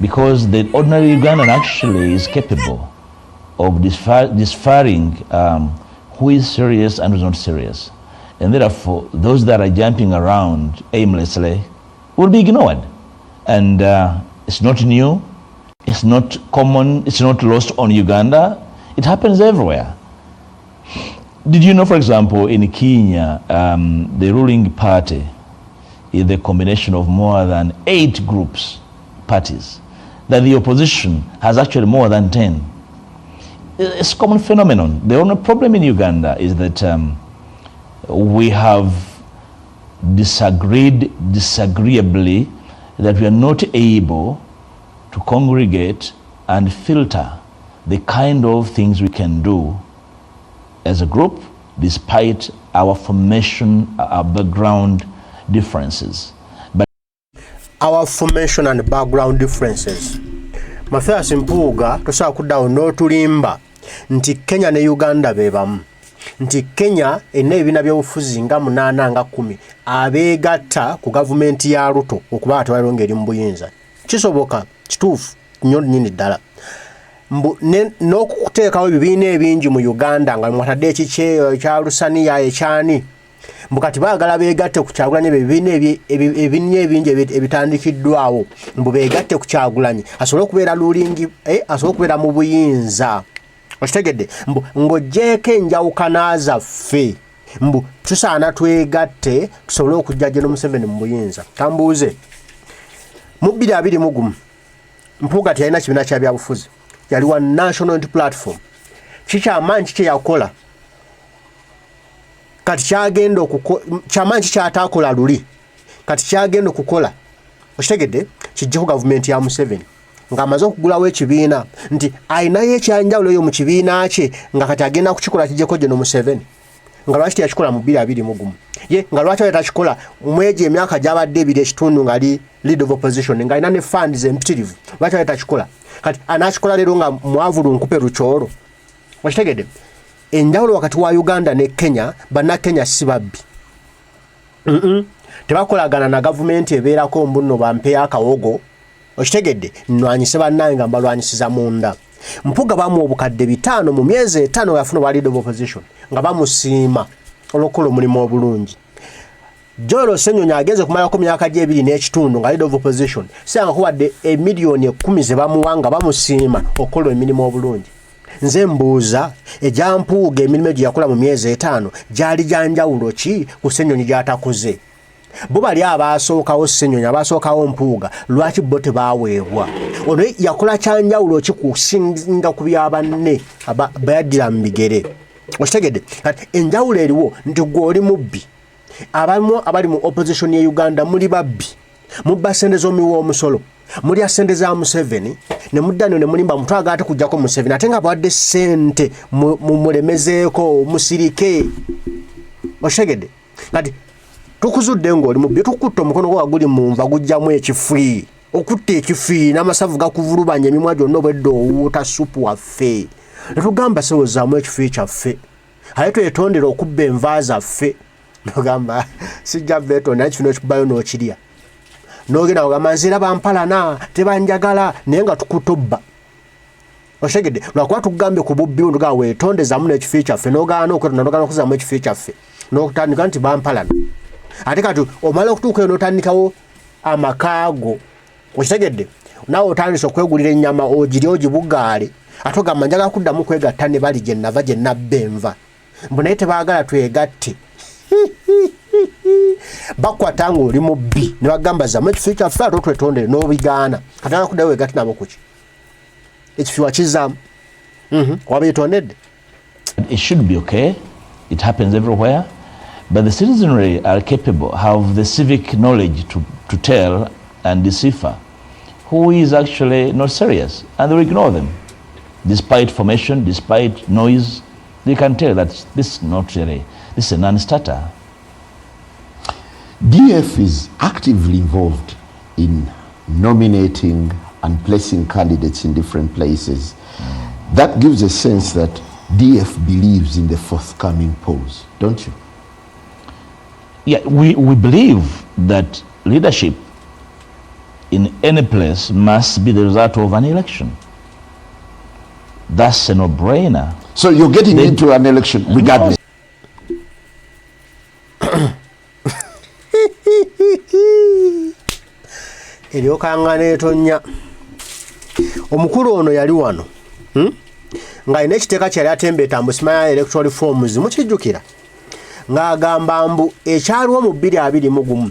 because the ordinary Ugandan actually is capable of differing who is serious and who is not serious. And therefore, those that are jumping around aimlessly will be ignored. And it's not new, it's not common, it's not lost on Uganda. It happens everywhere. Did you know, for example, in Kenya, the ruling party is the combination of more than 8 parties, that the opposition has actually more than 10. It's a common phenomenon. The only problem in Uganda is that we have disagreed disagreeably, that we are not able to congregate and filter the kind of things we can do as a group, despite our formation, our background differences. But our formation and background differences. Mathias Mpuuga tosobola kuddawo n'otulimba nti Kenya ne Uganda bebamu, nti Kenya ena ebibiina by'obufuzi nga 8 nga 10 abeegatta ku gavumenti ya Ruto okuba atwalira eri mu buyinza. Kisoboka, kituufu nnyo nnyini ddala. N'okuteekawo ebibiina ebingi mu Uganda nga mwatadde ekikyeyo ekya Lusaniya ekyani mbu kati baagala beegatte ku Kyagulanyi ebibiina ebingi ebitandikiddwawo mbu beegatte ku Kyagulanyi asobole okubeera lulingi asobole okubeera mu buyinza. Okitegedde mbu ng'oggyeko enjawukana zaffe mbu tusaana twegatte tusobole okujja General Museveni mu buyinza. Kambuuze mu 2021 Mpuuga teyalina kibiina kya byabufuzi, yali wa National Unity Platform. Kikyamaanyi kye yakola kati kyagenda kyamaanyi kyataakola luli kati kyagenda okukola okitegedde kijja ku gavumenti ya Museveni ng'amaze okugulawo ekibiina nti ayinayo ekyanjawulo eyo mu kibiina kye nga kati agenda kukikola kijjeko General Museveni nga lwaki teyakikola mu 2021 ye nga lwaki yatakikola mwegi emyaka gy'abadde 2 ekitundu nga ali lead of opposition nga alina ne funds empitirivu lwaki yatakikola kati anakikola leero nga mwavulu nkupe lukyolo. Okitegedde enjawulo wakati wa Uganda ne Kenya, bannakenya si babbi. Tebakolagana na gavumenti ebeerako mbuno bampeya akawogo. Okitegedde nnwanyise bannange nga mbalwanyisiza munda. Mpuuga bamu obukadde 5 mu myezi 5 yafuna wa lead of opposition nga bamusiima olw'okukola omulimu obulungi. Joel Ssenyonyi agenze kumalako myaka gye 2 n'ekitundu nga lead of opposition sanga kuwadde emiliyoni 10 ze bamuwa nga bamusiima okukola emirimu obulungi. Nze mbuuza ejja Mpuuga emirimu gye yakola mu myezi 5 gyali gyanjawulo ki ku Ssenyonyi gy'atakoze? Bo bali abaasookawo Ssenyonyi abaasookawo Mpuuga lwaki bo tebaaweebwa? Ono yakola kyanjawulo ki kusinga ku bya banne bayaddira mu bigere? Okitegedde kati enjawulo eriwo nti gwe oli mubbi, abamu abali mu opposition ya Uganda muli babbi, mubba ssente z'omuwi w'omusolo, mulya ssente za Museveni ne muddano ne mulimba mutwaga ate kujjako Museveni ate nga bawadde ssente mulemezeeko musirike. Okitegedde kati tukuzudde ng'oli mubbi, tukutta omukono gwo guli mu nva gujjamu ekifui, okutta ekifui n'amasavu gakuvulubanya emimwa gyonna obwedde owuuta supu waffe. Ne tugamba sewozaamu ekifui kyaffe ate twetondera okubba enva zaffe. Nogamba sijja beetonda ekifo n'okikubayo n'okirya n'ogenda ogamba nzira bampalana tebanjagala naye nga tukutobba. Okitegedde lwakuba tugambye ku bubbi ntugaa weetondezaamu n'ekifui kyaffe n'ogaana okwetonda n'ogaana okuzaamu ekifui kyaffe n'okutandika nti bampalana ate kati omala okutuukayo n'otandikawo amakaago. Okitegedde naawe otandise okwegulira ennyama ogirya ogibugaale ate ogamba njagala kuddamu kwegatta ne bali gye nnava gye nabba enva mbu naye tebaagala twegatte. Bakwata ng'oli mubbi ne bagamba zaamu ekifui kyaffe ate otwetondere n'obigaana kati aga kuddayo wegatte nabo kuki ekifui wakizaamu waba yetondedde. It should be okay. It happens everywhere. But the citizenry are capable, have the civic knowledge to tell and decipher who is actually not serious, and they ignore them. Despite formation, despite noise, they can tell that this is not really, this is a non-starter. DF is actively involved in nominating and placing candidates in different places. That gives a sense that DF believes in the forthcoming polls, don't you? Yeah, we believe that leadership in any place must be the result of an election. That's a no-brainer. So you're getting into an election regardless. Eryokangana etonya omukulu ono yali wano nga alina ekiteeka kyali atembeeta mbu simanya electoral reforms mukijjukira ng'agamba mbu ekyaliwo mu 2021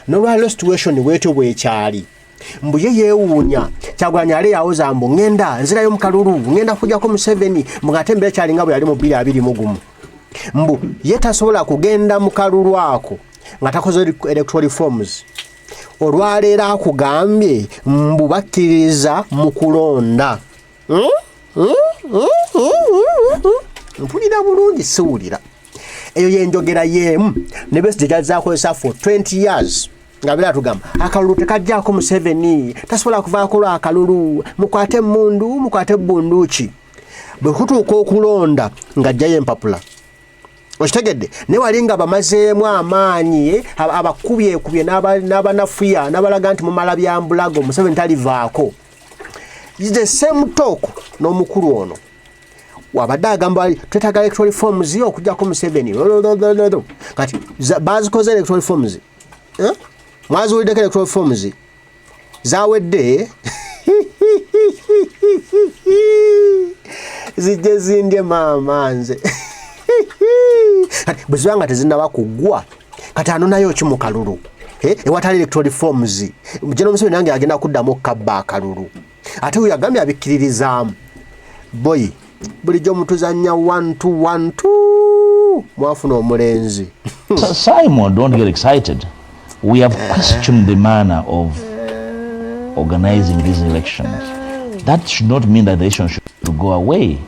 n'olwaliro situation bwetyo bwekyali mbu ye yeewuunya Kyagulanyi yali yawoza mbu ngenda nzirayo mu kalulu ngenda kujjako Museveni mbu ng'ate embeera kyalinga bwe yali mu 2021 mbu ye tasobola kugenda mu kalulu ako nga takoze electoral reforms olwaleero akugambye mbu bakkiriza mu kulonda mpulira bulungi siwulira eyo yenjogera yemu ne Besigye gy'azaakozesa for 20 years nga bera tugamba akalulu tekajjaako Museveni tasobola kuvaako lwakalulu mukwate emmundu mukwate ebbunduuki bwe kutuuka okulonda ng'ajjayo empapula okitegedde ne wali nga bamazeemu amaanyi abakubyekubye n'abanafuya n'abalaga nti mumala byambulago Museveni talivaako the same talk n'omukulu ono wabadde agamba twetaaga electoral reforms okujjako Museveni kati bazikoze electoral reforms mwaziwuliddeko electoral reforms zawedde zijje zindye maama nze bwe ziba nga tezinnaba kuggwa kati ano nayo ki mu kalulu ewatali electoral reforms General Museveni nange agenda kuddamu okukabba akalulu ate we yagambye abikkiririzaamu boy bulijjo mutuzannya 1-2 mwafuna omulenzi. Simon, don't get excited. We have questioned the manner of organizing these elections. That should not mean that the election should go away.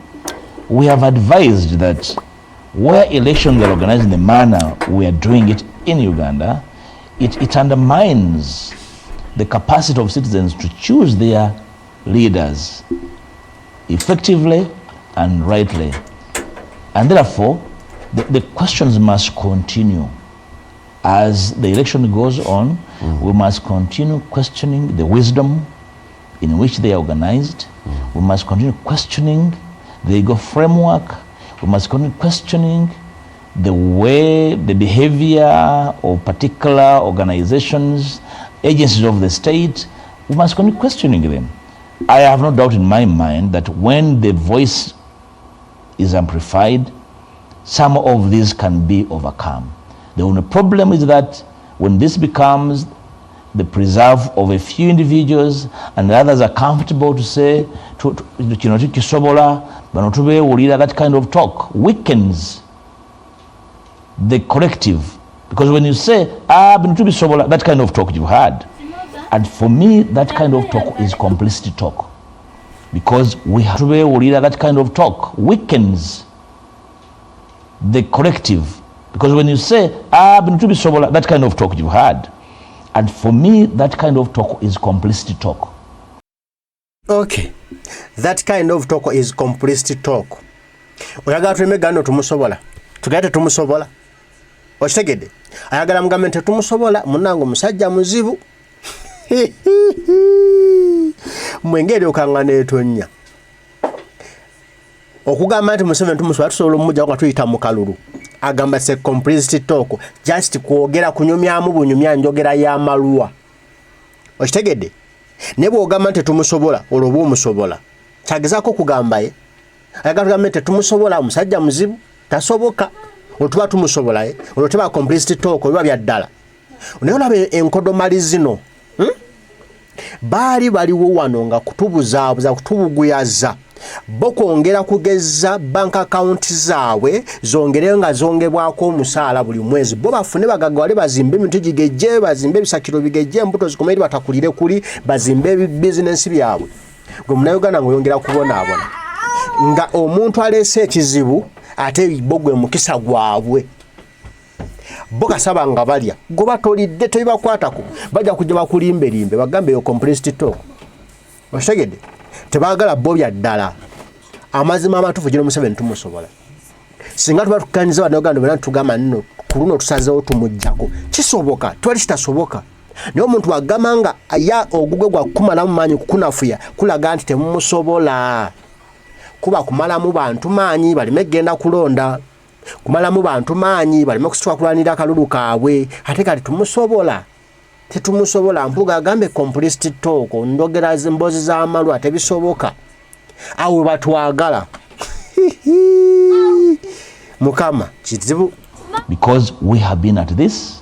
We have advised that where elections are organized in the manner we are doing it in Uganda, it undermines the capacity of citizens to choose their leaders effectively and rightly. And therefore, the questions must continue. As the election goes on, we must continue questioning the wisdom in which they are organized. We must continue questioning the legal framework. We must continue questioning the way, the behavior of particular organizations, agencies of the state. We must continue questioning them. I have no doubt in my mind that when the voice is amplified, some of these can be overcome. The only problem is that when this becomes the preserve of a few individuals and the others are comfortable to say, that kind of talk weakens the collective. Because when you say, that kind of talk you've had. And for me, that kind of talk is complicity talk. Because we have that kind of talk weakens the collective. Because when you say, that kind of talk you've had. And for me, that kind of talk is complicity talk. Okay. That kind of talk is complicity talk. Oyagala tulemegano tumusobola. Tugate tumusobola. Okitegedde. Ayagala mugambe nti tumusobola munango musajja muzibu. Mwengere okangana etonya. Okugamba nti Museveni tumusobola tusobola omujja nga tuyita mu kalulu. Agamba se complicity talk, just kwogera kunyumyamu bunyumya njogera ya maluwa. Okitegedde? Ne bw'ogamba nti tumusobola olwo bw'omusobola. Kyagezaako kugamba ye. Ayagala tugambe nti tumusobola omusajja muzibu tasoboka. Olwo tumusobola ye. Olwo teba complicity talk biba bya ddala. Naye olaba enkodomali zino. Baali baliwo wano nga kutubuzaabuza kutubuguyaza. Bokwongera kugeza bank account zaabwe zongere nga zongebwako omusaala buli mwezi bo bafune bagaga wale bazimbe emintu gigejje bazimbe ebisakiro bigejje embuto zikomere batakulire kuli bazimbe business byabwe gwe Munnayuganda ngoyongera kubonaabona nga omuntu alese ekizibu ate bogwe mukisa gwabwe bo kasaba nga balya go batolidde tebakwatako bajja kujja bakulimbe limbe bagambe yo complicity talk wastegede tebagala bo bya ddala amazima amatufu General Museveni tumusobola singa tuba tukanyiza Bannayuganda bena tugamba nno kuluno tusazeewo tumujjako kisoboka twali kitasoboka Naye omuntu agamba ya ogugwe gwa kumalamu maanyi kukunafuya kulaga nti temumusobola. Kuba kumalamu bantu maanyi balime genda kulonda. Kumalamu bantu maanyi balime kusitwa kulwanira akalulu kaabwe. Ate kati tumusobola. Tetumusobola. Mpuuga agambe complete talk. Ndogera mbozi z'amalwa tebisoboka. Awe batwagala. Mukama kizibu. Because we have been at this,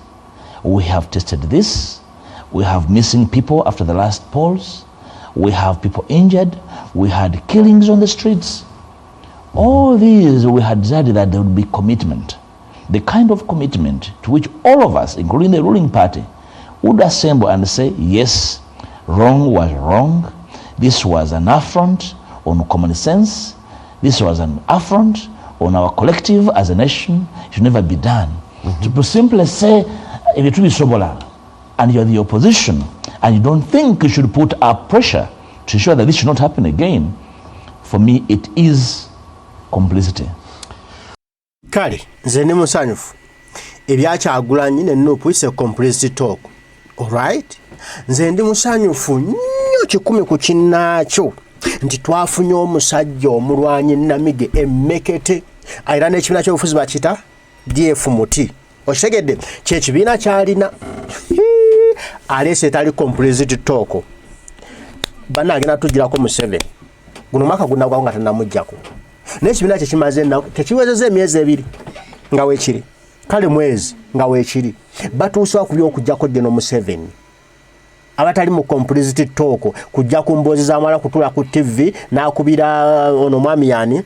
we have tested this, we have missing people after the last polls, we have people injured, we had killings on the streets. All these we had decided that there would be commitment. The kind of commitment to which all of us, including the ruling party, would assemble and say, yes, wrong was wrong, this was an affront on common sense, this was an affront on our collective as a nation. It should never be done. To simply say, if it will be sobola, and you're the opposition, and you don't think you should put up pressure to ensure that this should not happen again, for me, it is complicity. Kale, nze ndi musanyufu. Ebyakyagulanyi ne Nuupu is a complicity talk. Alright? Nze ndi musanyufu nnyo kikumi ku kinnaakyo nti twafunye omusajja omulwanyi Namige emmekete ayira n'ekibiina ky'obufuzi bakita DF muti. Okitegedde kyekibiina kyalina aleese etali complicity talk. Bana agenda tugirako mu 7. Guno mwaka gunnagwawo nga tannamuggyako. N'ekibiina kye kimaze tekiwezezza emyezi 2 nga weekiri. Kale mwezi nga weekiri. Batuusa ku by'okuggyako Geno mu 7. Abatali mu complicity talk kujja ku mbozi z'amala kutula ku TV n'akubira ono mwami yani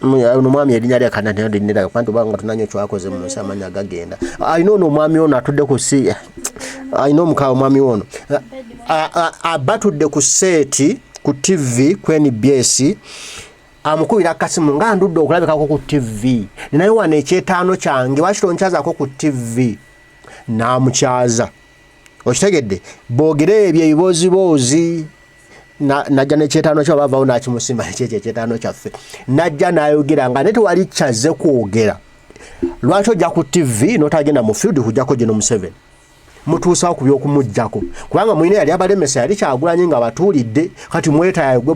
ono mwami erinnya lya Kanada ndinira kwantu banga tunanyo kyakoze mu samanya gagenda. Ayino ono mwami ono atudde ku si ayino mukawo mwami ono abatudde ku seti ku TV ku NBS amukubira kasimu nga ndudde okulabikako ku TV ninayo wane ekyetaano kyange wakiro nkyazaako ku TV n'amukyaza. Okitegedde boogere ebyo ebibozibozi najja n'ekyetaano kyo bavaawo n'akimusimba ekyetaano kyaffe najja n'ayogera nga nete wali kyaze kwogera. Lwaki ojja ku TV n'otagenda mu field kujjako Geno mu 7 mutuusawo ku by'okumuggyako kubanga mwine yali abalemesa yali Kyagulanyi nga batuulidde kati mwetaayo gwe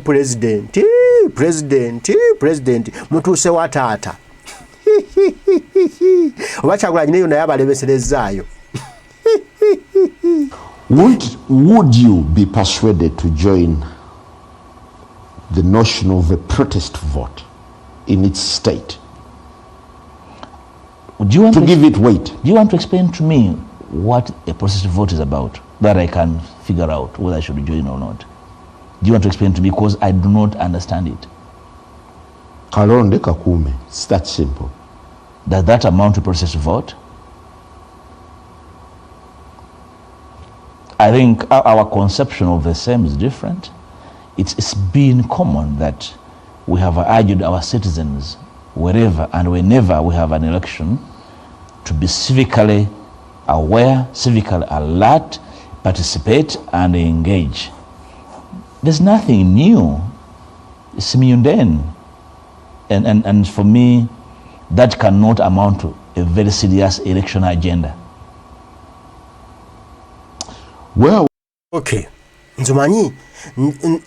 president mutuuse wa taata oba Kyagulanyi neyo naye abalemeserezaayo. Would you be persuaded to join the notion of a protest vote in its state? Do you want to give it weight? Do you want to explain to me what a protest vote is about, that I can figure out whether I should join or not? Do you want to explain to me, because I do not understand it? Kalonde kakume. It's that simple. Does that amount to protest vote? I think our conception of the same is different. It's been common that we have urged our citizens, wherever and whenever we have an election, to be civically aware, civically alert, participate and engage. There's nothing new. It's mundane. And for me, that cannot amount to a very serious election agenda. Well, okay. Nzumanyi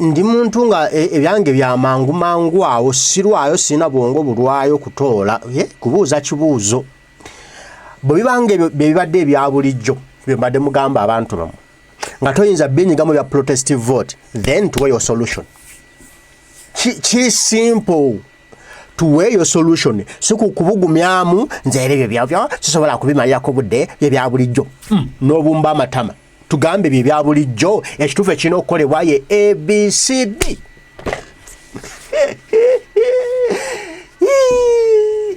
ndi muntu nga ebyange bya mangu awo sirwayo sina bwongo bulwayo kutoola kubuuza kibuuzo bwe bibange bibadde ebya bulijjo bye mbadde mugamba abantu bamu nga toyinza binyigamu bya protest vote then to your solution kiri simple to wear your solution siku kubugumyamu nzeere byabyo sisobola kubimalirako budde bya bulijjo n'obumba amatama tugambe bya bulijjo ekituufu ekirina okukolebwa ye ABCD.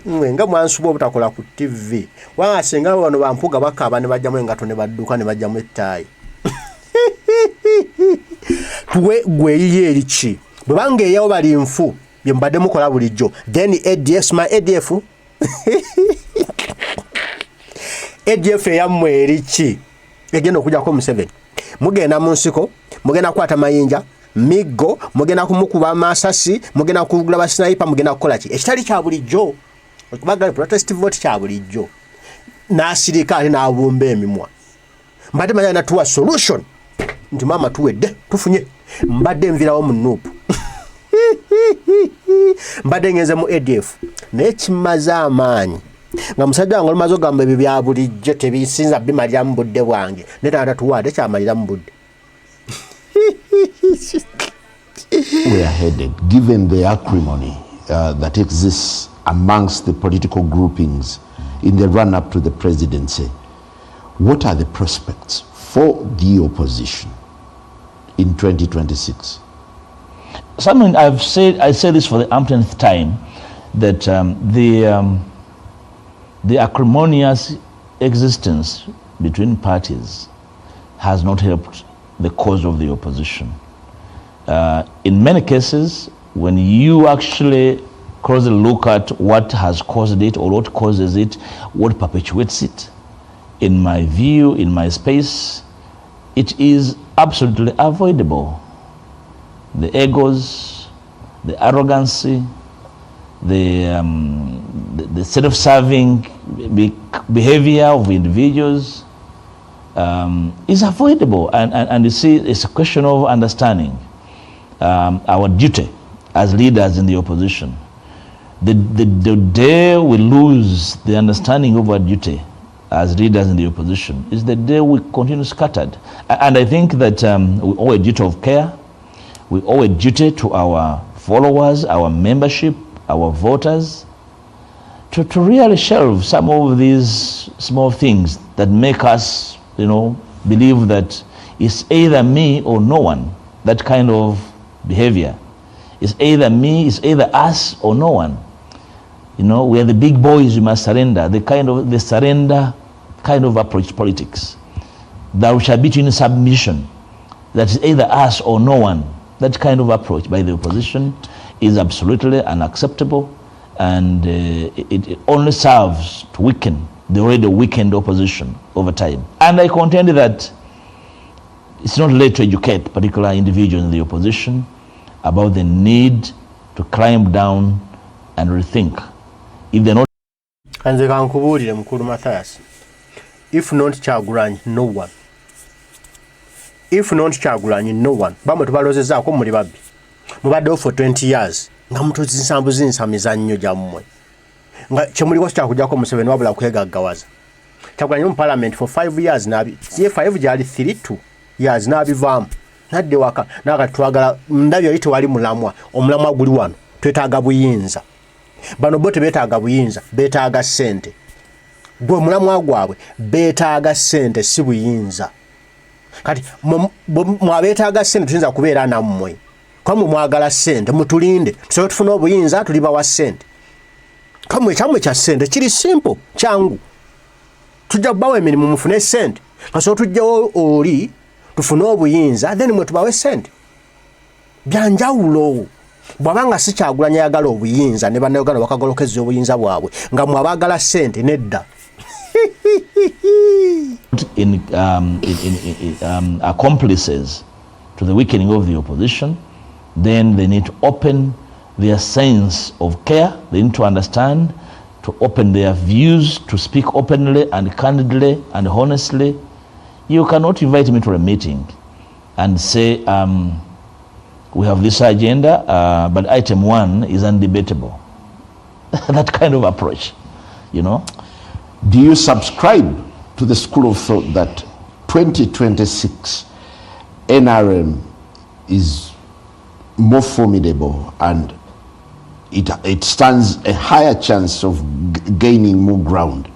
Nga mwansuba obutakola ku TV wanga singa bano bampuga bakaba ne bajjamu engato ne badduka ne bajjamu ettaayi tuwe gweyiye eriki bwe bange eyawo bali nfu bye mbadde mukola bulijjo then ADF my ADF ADF yammwe eriki egenda okujjako mu 7 mugenda mu nsiko mugenda kukwata mayinja migo mugenda kumukuba amasasi mugenda kugula ba sniper mugenda kukola ki ekitali kya bulijjo okubaga protest vote kya bulijjo n'asirika ali n'abumba emimwa mbadde manya natuwa solution nti mama tuwedde tufunye mbadde nvirawo mu nuupu mbadde ngenze mu ADF naye kimaze amaanyi nga musajja wange olumaze ogamba ebyo bya bulijjo tebisinza bimalira mu budde bwange naye tatatuwadde kyamalira mu budde. We are headed, given the acrimony that exists amongst the political groupings in the run-up to the presidency, what are the prospects for the opposition in 2026? Something I say this for the umpteenth time, that the acrimonious existence between parties has not helped the cause of the opposition. In many cases, when you actually closely look at what has caused it or what causes it, what perpetuates it, in my view, in my space, it is absolutely avoidable. The egos, the arrogancy, the self-serving behavior of individuals is avoidable. And you see, it's a question of understanding our duty as leaders in the opposition. The day we lose the understanding of our duty as leaders in the opposition is the day we continue scattered. And I think that we owe a duty of care. We owe a duty to our followers, our membership, our voters, to really shelve some of these small things that make us, believe that it's either me or no one. That kind of behavior. It's either me, it's either us or no one. We are the big boys, we must surrender. The surrender kind of approach to politics. That we shall be in submission. That is either us or no one. That kind of approach by the opposition is absolutely unacceptable, and it only serves to weaken the already weakened opposition over time. And I contend that it's not late to educate particular individuals in the opposition about the need to climb down and rethink. If they're not... Kanze kankubuulire mukulu Mathias, if not Kyagulanyi, no one. If not Kyagulanyi, no one. Bamwe tubalozezaako muli babbi. Mubaddewo for 20 years. Nga mutuzinsambuzinsa mizannyo gyammwe. Nga kyemuliko kyakujjako Museveni wabula kwegaggawaza. Kyagulanyi mu parliament for 5 years nabi. Ye 5 gyali 3-2 years nabivaamu. Nadde waka naga twagala ndabyo yite wali mulamwa. Omulamwa guli wano. Twetaaga buyinza. Bano bote betaaga buyinza, betaaga ssente. Gwe mulamwa gwabwe betaaga ssente si buyinza. Kati mwabetaaga ssente tuyinza kubeera nammwe. Kamwe mwagala ssente mutulinde. Tusobola tufuna obuyinza tuliba wa ssente. Kamwe ekyamwe kya ssente kiri simple kyangu. Tujja kubawa emirimu mufune ssente. Kaso tujjawo oli tufune obuyinza then mwe tubawe ssente. Byanjawulo. Bwabanga si Kyagulanyi ayagala obuyinza ne bannayuganda bakagolokeza obuyinza bwabwe nga mwabagala ssente nedda. In accomplices to the weakening of the opposition, then they need to open their sense of care. They need to understand, to open their views, to speak openly and candidly and honestly. You cannot invite me to a meeting and say, we have this agenda, but item 1 is undebatable. That kind of approach, Do you subscribe to the school of thought that 2026 NRM is more formidable and it stands a higher chance of gaining more ground?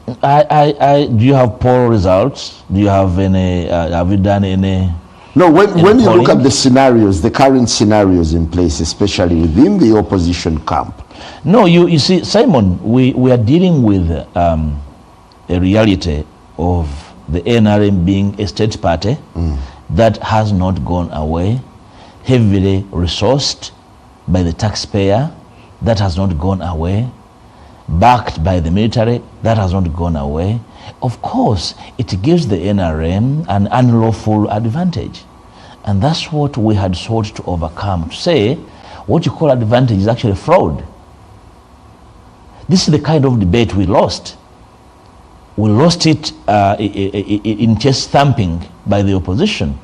Do you have poll results? Do you have any, have you done any? No, when you look at the scenarios, the current scenarios in place, especially within the opposition camp. No, you see, Simon, we are dealing with a reality of the NRM being a state party that has not gone away, heavily resourced by the taxpayer, that has not gone away, backed by the military, that has not gone away. Of course, it gives the NRM an unlawful advantage. And that's what we had sought to overcome. To say, what you call advantage is actually fraud. This is the kind of debate we lost. we lost it in chest thumping by the opposition.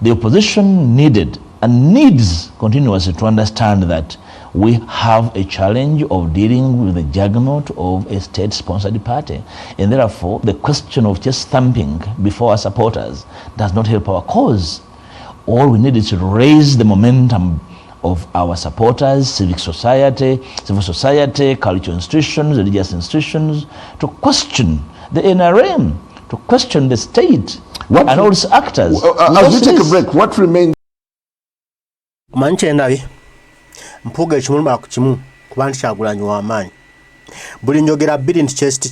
The opposition needed and needs continuously to understand that we have a challenge of dealing with the juggernaut of a state-sponsored party. And therefore, the question of chest thumping before our supporters does not help our cause. All we need is to raise the momentum of our supporters, civil society, cultural institutions, religious institutions, to question the NRM, to question the state and all its actors. As we take a break, what remains? Mpuuga ekimuluma ku kimu kuba nti Kyagulanyi w'amaanyi. Buli njogera bbiri nti chest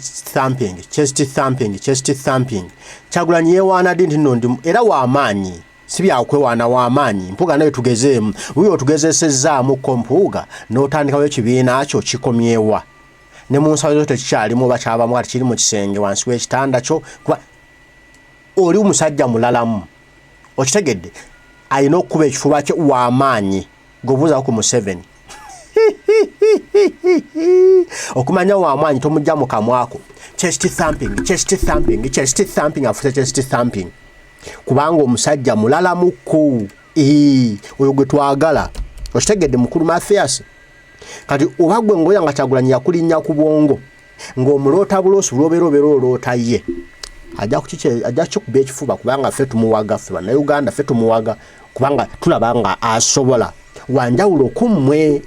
thumping. Kyagulanyi yeewaana ddi nti nno ndi era w'amaanyi. Si byakwewaana w'amaanyi. Mpuuga naye tugezeemu. Wuyo otugezesezzaamukko Mpuuga n'otandikawo ekibiina kyo kikomyewa. Ne mu nsawo zo tekikyalimu oba kyabamu kati kiri mu kisenge wansi w'ekitanda kyo kuba oli omusajja mulalamu. Okitegedde? Alina okukuba ekifuba kye w'amaanyi. Govuza ku Museveni. Okumanya w'amaanyi tomujja mu kamwako. Chest thumping afuse chest thumping. Kubanga omusajja mulalamuko. Oyo gwe twagala. Okitegedde mukulu Mathias. Kati obagwe ngoya nga Kyagulanyi yakulinnya ku bwongo. Ng'omulota bulosi buloberoobera oloota ye. Ajja kukuba ekifuba kubanga ffe tumuwaga ffe Bannayuganda ffe tumuwaga kubanga tulaba nga asobola. Wanjawulo kummwe